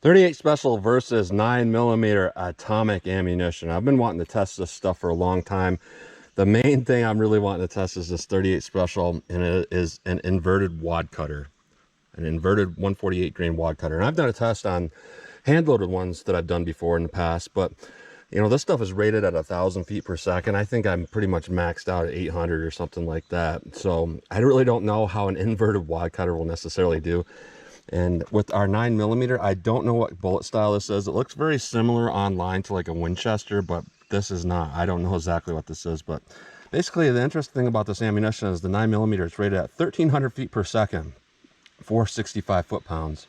38 Special versus 9mm atomic ammunition. I've been wanting to test this stuff for a long time. The main thing I'm really wanting to test is this 38 Special, and it is an inverted Wadcutter, an inverted 148 grain Wadcutter. And I've done a test on hand-loaded ones that I've done before in the past, but you know, this stuff is rated at 1,000 feet per second. I think I'm pretty much maxed out at 800 or something like that. So I really don't know how an inverted Wadcutter will necessarily do. And with our 9mm, I don't know what bullet style this is. It looks very similar online to like a Winchester, but this is not. I don't know exactly what this is, but basically the interesting thing about this ammunition is the 9mm is rated at 1,300 feet per second, 465 foot-pounds.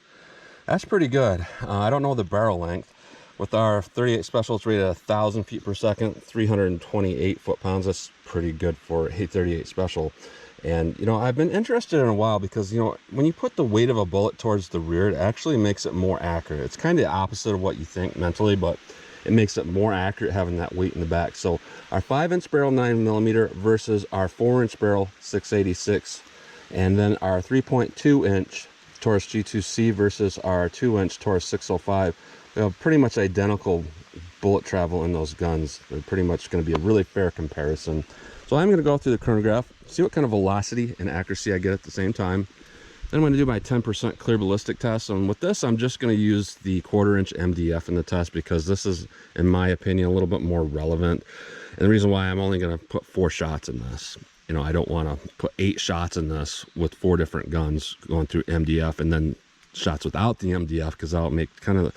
That's pretty good. I don't know the barrel length. With our 38 Special, it's rated at 1,000 feet per second, 328 foot-pounds. That's pretty good for a 38 Special. And, you know, I've been interested in a while because, you know, when you put the weight of a bullet towards the rear, it actually makes it more accurate. It's kind of the opposite of what you think mentally, but it makes it more accurate having that weight in the back. So our 5-inch barrel 9mm versus our 4-inch barrel 686, and then our 3.2-inch Taurus G2C versus our 2-inch Taurus 605. They have pretty much identical bullet travel in those guns. They're pretty much going to be a really fair comparison. So I'm going to go through the chronograph, see what kind of velocity and accuracy I get at the same time. Then I'm going to do my 10% clear ballistic test. And with this, I'm just going to use the 1/4-inch MDF in the test because this is, in my opinion, a little bit more relevant. And the reason why I'm only going to put 4 shots in this. You know, I don't want to put 8 shots in this with 4 different guns going through MDF and then shots without the MDF, because that'll make kind of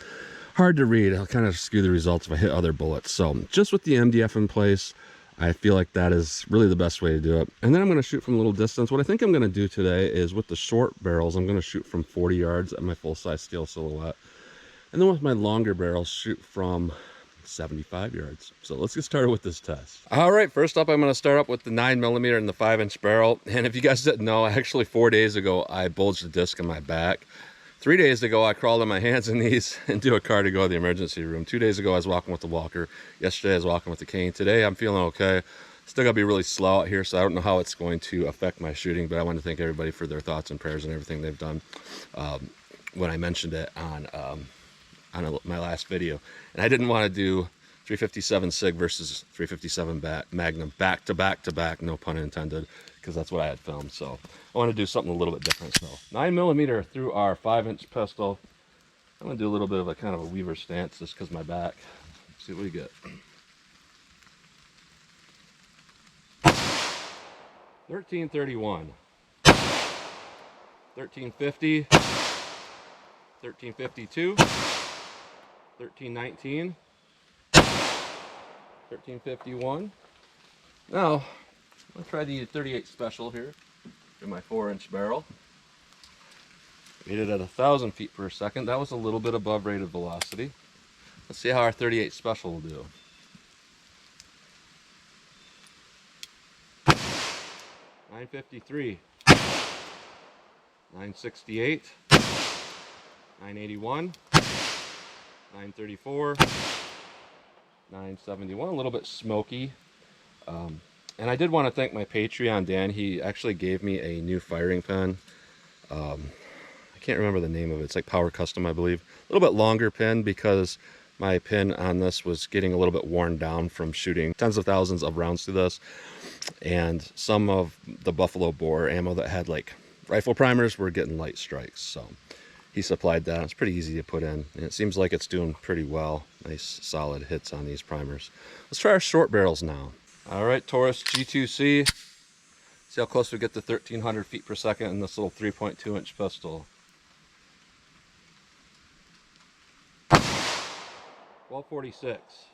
hard to read. It'll kind of skew the results if I hit other bullets. So just with the MDF in place, I feel like that is really the best way to do it. And then I'm going to shoot from a little distance. What I think I'm going to do today is with the short barrels, I'm going to shoot from 40 yards at my full-size steel silhouette. And then with my longer barrels, shoot from 75 yards. So let's get started with this test. All right, first up, I'm going to start up with the 9mm and the 5-inch barrel. And if you guys didn't know, actually 4 days ago, I bulged the disc in my back. 3 days ago, I crawled on my hands and knees into a car to go to the emergency room. 2 days ago, I was walking with the walker. Yesterday, I was walking with the cane. Today, I'm feeling okay. Still gotta be really slow out here, so I don't know how it's going to affect my shooting, but I want to thank everybody for their thoughts and prayers and everything they've done when I mentioned it on my last video. And I didn't want to do 357 SIG versus 357 Magnum back to back, no pun intended, because that's what I had filmed. So I want to do something a little bit different. So 9mm through our 5-inch pistol. I'm going to do a little bit of a kind of a weaver stance just because my back. Let's see what we get. 1331, 1350, 1352, 1319, 1351. Now, I'll try the 38 Special here in my 4-inch barrel. Rated at 1,000 feet per second. That was a little bit above rated velocity. Let's see how our 38 Special will do. 953, 968, 981, 934, 971. A little bit smoky. And I did want to thank my Patreon, Dan. He actually gave me a new firing pin. I can't remember the name of it. It's like Power Custom, I believe. A little bit longer pin because my pin on this was getting a little bit worn down from shooting tens of thousands of rounds through this. And some of the Buffalo Bore ammo that had like rifle primers were getting light strikes. So he supplied that. It's pretty easy to put in. And it seems like it's doing pretty well. Nice solid hits on these primers. Let's try our short barrels now. All right, Taurus G2C. See how close we get to 1,300 feet per second in this little 3.2-inch pistol. 1246.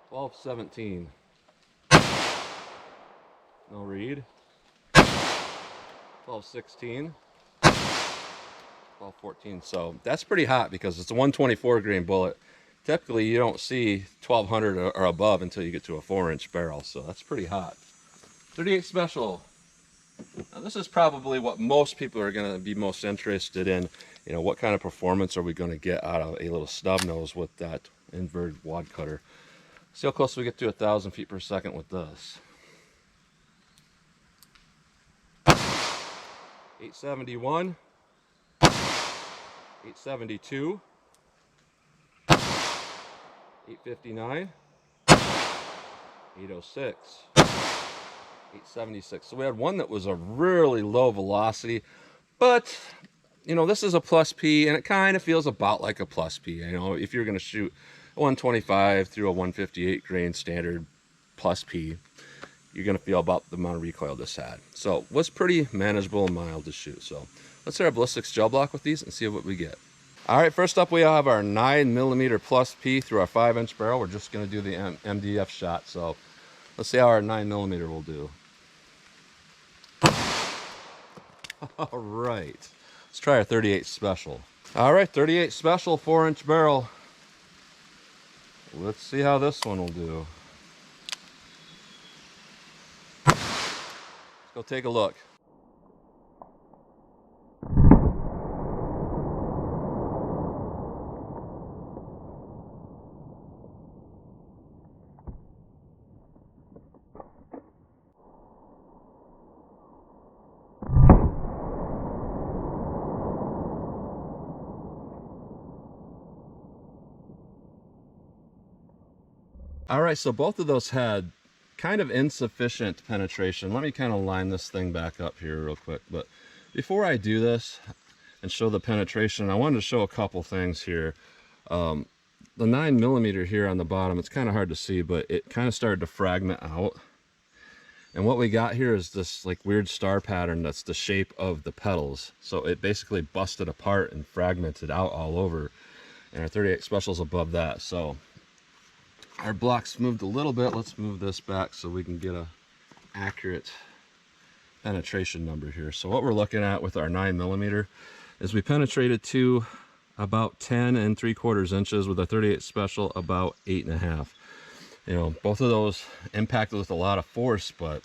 1217. No read. 1216. 1214. So that's pretty hot because it's a 124 grain bullet. Typically you don't see 1200 or above until you get to a 4-inch barrel, so that's pretty hot. 38 Special. Now this is probably what most people are going to be most interested in. You know, what kind of performance are we going to get out of a little stub nose with that inverted Wadcutter? See how close we get to 1,000 feet per second with this. 871, 872, 859, 806, 876. So we had one that was a really low velocity, but you know, this is a plus P and it kind of feels about like a plus P. You know, if you're going to shoot a 125 through a 158 grain standard plus P, you're going to feel about the amount of recoil this had. So it was pretty manageable and mild to shoot. So let's hit our ballistics gel block with these and see what we get. All right, first up we have our 9mm+P through our 5-inch barrel. We're just going to do the MDF shot. So let's see how our 9mm will do. All right, let's try our 38 Special. All right, 38 Special 4-inch barrel. Let's see how this one will do. Let's go take a look. All right, so both of those had kind of insufficient penetration. Let me kind of line this thing back up here real quick. But before I do this and show the penetration, I wanted to show a couple things here. The 9mm here on the bottom, it's kind of hard to see, but it kind of started to fragment out. And what we got here is this like weird star pattern that's the shape of the petals. So it basically busted apart and fragmented out all over. And our 38 Special's above that. So our block's moved a little bit. Let's move this back so we can get a accurate penetration number here. So what we're looking at with our 9mm is we penetrated to about 10 3/4 inches, with our 38 Special about 8.5. You know, both of those impacted with a lot of force, but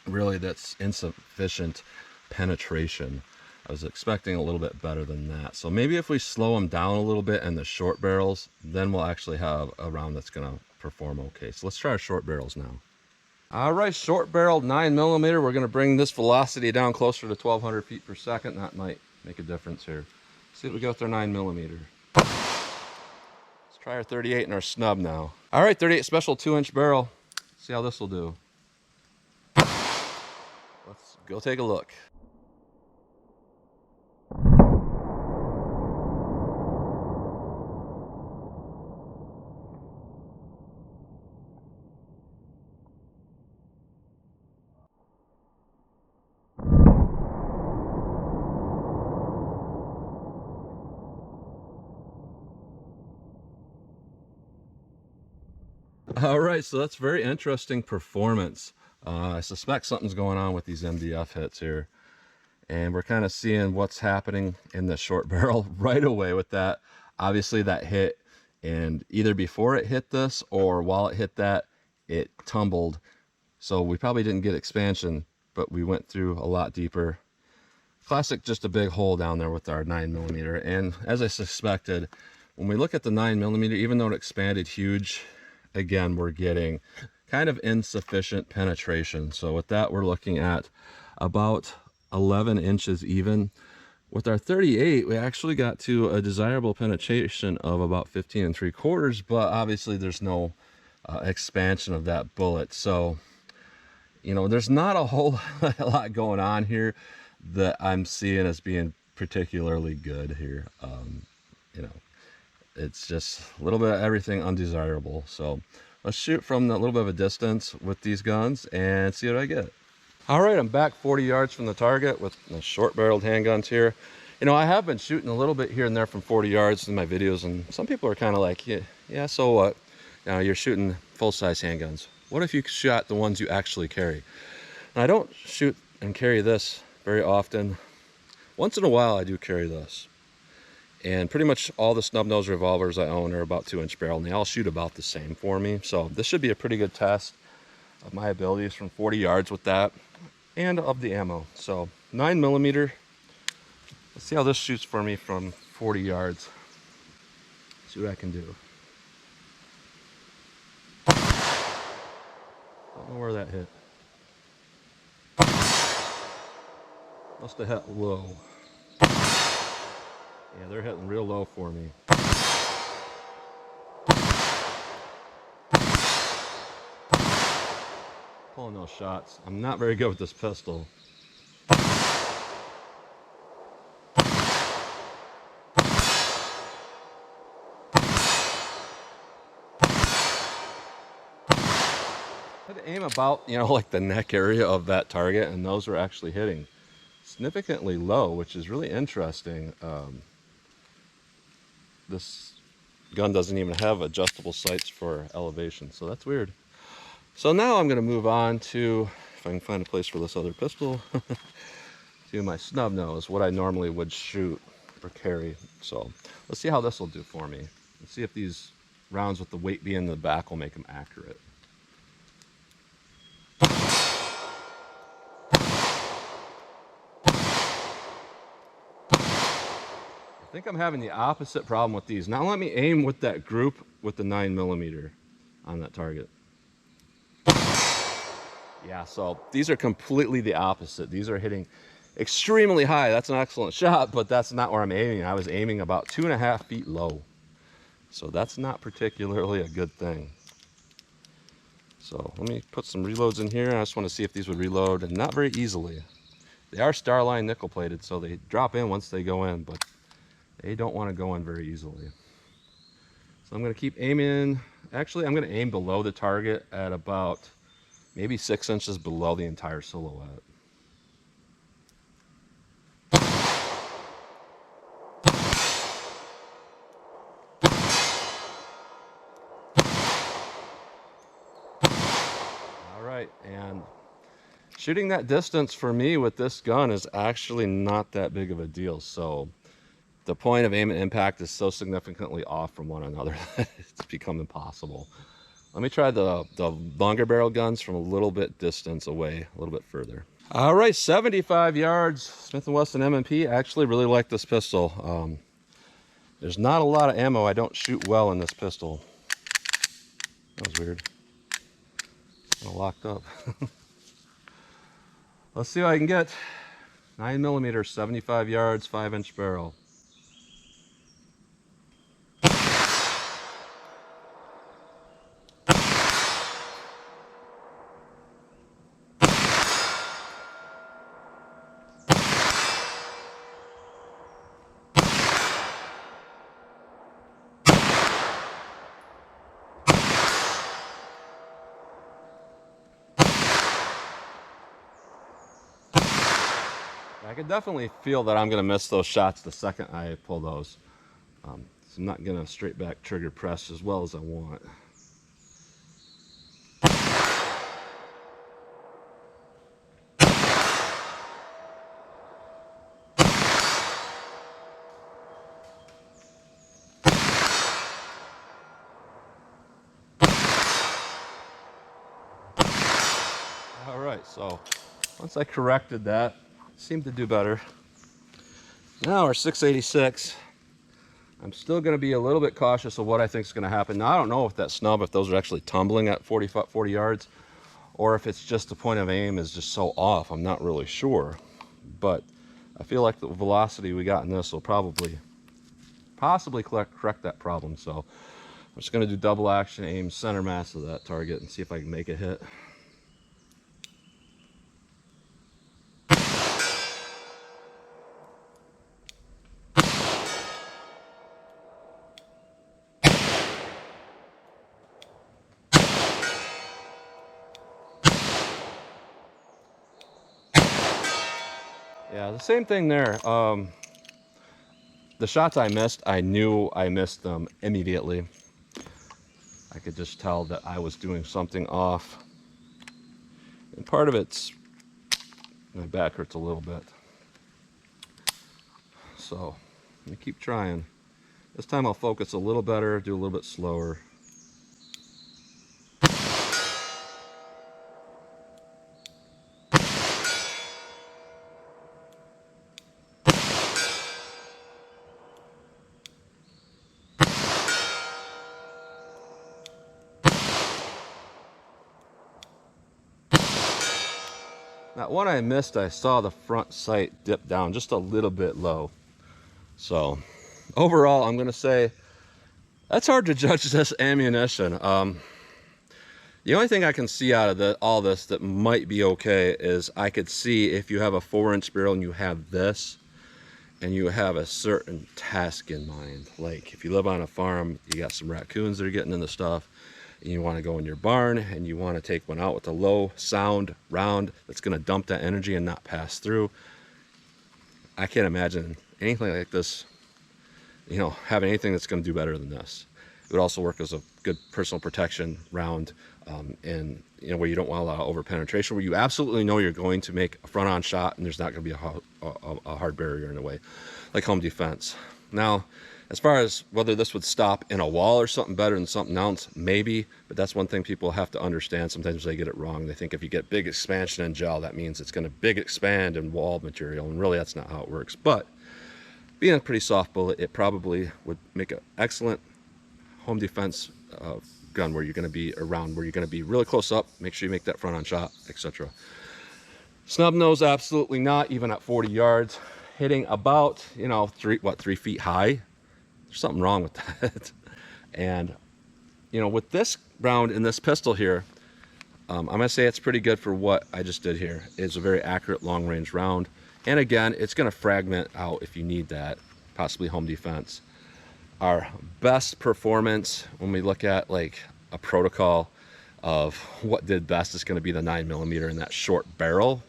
really that's insufficient penetration. I was expecting a little bit better than that. So maybe if we slow them down a little bit in the short barrels, then we'll actually have a round that's going to perform okay. So let's try our short barrels now. All right, short barreled 9mm. We're going to bring this velocity down closer to 1,200 feet per second. That might make a difference here. Let's see what we got with our 9mm. Let's try our 38 and our snub now. All right, 38 Special 2-inch barrel. Let's see how this will do. Let's go take a look. All right, so that's very interesting performance. I suspect something's going on with these MDF hits here. And we're kind of seeing what's happening in the short barrel right away with that. Obviously that hit, and either before it hit this or while it hit that, it tumbled. So we probably didn't get expansion, but we went through a lot deeper. Classic, just a big hole down there with our 9mm. And as I suspected, when we look at the 9mm, even though it expanded huge, again, we're getting kind of insufficient penetration. So with that, we're looking at about 11 inches even. With our 38, we actually got to a desirable penetration of about 15 3/4, but obviously there's no expansion of that bullet. So, you know, there's not a whole lot going on here that I'm seeing as being particularly good here. You know, it's just a little bit of everything undesirable. So let's shoot from a little bit of a distance with these guns and see what I get. All right, I'm back 40 yards from the target with the short barreled handguns here. You know, I have been shooting a little bit here and there from 40 yards in my videos, and some people are kind of like, yeah, so what? You know, you're shooting full-size handguns. What if you shot the ones you actually carry? And I don't shoot and carry this very often. Once in a while, I do carry this. And pretty much all the snub nose revolvers I own are about 2-inch barrel, and they all shoot about the same for me. So this should be a pretty good test of my abilities from 40 yards with that, and of the ammo. So 9mm. Let's see how this shoots for me from 40 yards. See what I can do. Don't know where that hit. Must have hit low. Yeah, they're hitting real low for me. Pulling those shots. I'm not very good with this pistol. I had to aim about, like the neck area of that target, and those were actually hitting significantly low, which is really interesting. This gun doesn't even have adjustable sights for elevation, so that's weird. So now I'm going to move on to, if I can find a place for this other pistol, to my snub nose, what I normally would shoot or carry. So let's see how this will do for me. Let's see if these rounds with the weight being in the back will make them accurate. I think I'm having the opposite problem with these. Now let me aim with that group with the 9mm on that target. Yeah, so these are completely the opposite. These are hitting extremely high. That's an excellent shot, but that's not where I'm aiming. I was aiming about 2.5 feet low. So that's not particularly a good thing. So let me put some reloads in here. I just want to see if these would reload, and not very easily. They are Starline nickel plated, so they drop in once they go in, but they don't want to go in very easily. So I'm going to keep aiming. Actually, I'm going to aim below the target at about maybe 6 inches below the entire silhouette. All right, and shooting that distance for me with this gun is actually not that big of a deal. So the point of aim and impact is so significantly off from one another that it's become impossible. Let me try the longer barrel guns from a little bit distance away, a little bit further. All right, 75 yards, Smith & Wesson 9mm+P. I actually really like this pistol. There's not a lot of ammo. I don't shoot well in this pistol. That was weird. Kind of locked up. Let's see what I can get. 9mm, 75 yards, 5-inch barrel. I can definitely feel that I'm going to miss those shots the second I pull those. So I'm not going to straight back trigger press as well as I want. All right, so once I corrected that, it seemed to do better. Now our 686. I'm still going to be a little bit cautious of what I think is going to happen. Now I don't know if that snub, if those are actually tumbling at 40 yards, or if it's just the point of aim is just so off. I'm not really sure, but I feel like the velocity we got in this will possibly correct that problem. So I'm just going to do double action, aim center mass of that target, and see if I can make it hit. Yeah, the same thing there. The shots I missed, I knew I missed them immediately. I could just tell that I was doing something off. And part of it's, my back hurts a little bit. So, I'm gonna keep trying. This time I'll focus a little better, do a little bit slower. That one I missed, I saw the front sight dip down just a little bit low. So overall, I'm gonna say that's hard to judge this ammunition. The only thing I can see out of all this that might be okay is I could see if you have a 4-inch barrel and you have this, and you have a certain task in mind. Like if you live on a farm, you got some raccoons that are getting in the stuff, and you want to go in your barn and you want to take one out with a low sound round that's going to dump that energy and not pass through. I can't imagine anything like this, you know, having anything that's going to do better than this. It would also work as a good personal protection round, and you know, where you don't want a lot of over penetration, where you absolutely know you're going to make a front on shot and there's not going to be a hard barrier in the way, like home defense. Now, as far as whether this would stop in a wall or something better than something else, maybe, but that's one thing people have to understand. Sometimes they get it wrong. They think if you get big expansion in gel, that means it's going to big expand in wall material, and really that's not how it works. But being a pretty soft bullet, it probably would make an excellent home defense gun, where you're going to be around, where you're going to be really close up, make sure you make that front on shot, etc. Snub nose, absolutely not, even at 40 yards. Hitting about, you know, 3 feet high. There's something wrong with that. And, you know, with this round in this pistol here, I'm going to say it's pretty good for what I just did here. It's a very accurate long range round. And again, it's going to fragment out if you need that, possibly home defense. Our best performance, when we look at like a protocol of what did best, is going to be the 9mm in that short barrel.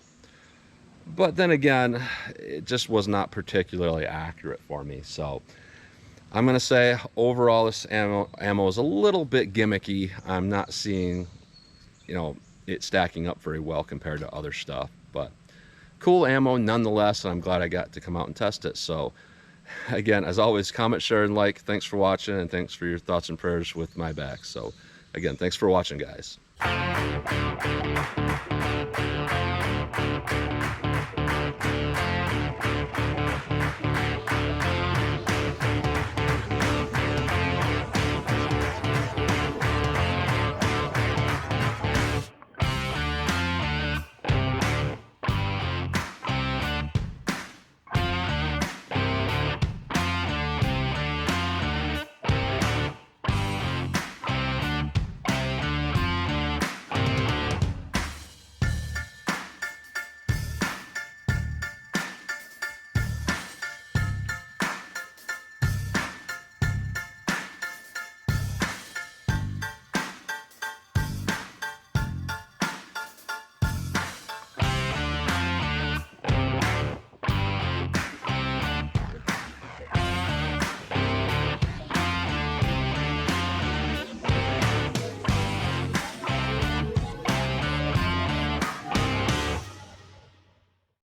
But then again, it just was not particularly accurate for me. So I'm going to say overall this ammo is a little bit gimmicky. I'm not seeing, you know, it stacking up very well compared to other stuff. But cool ammo nonetheless, and I'm glad I got to come out and test it. So again, as always, comment, share, and like. Thanks for watching, and thanks for your thoughts and prayers with my back. So again, thanks for watching, guys.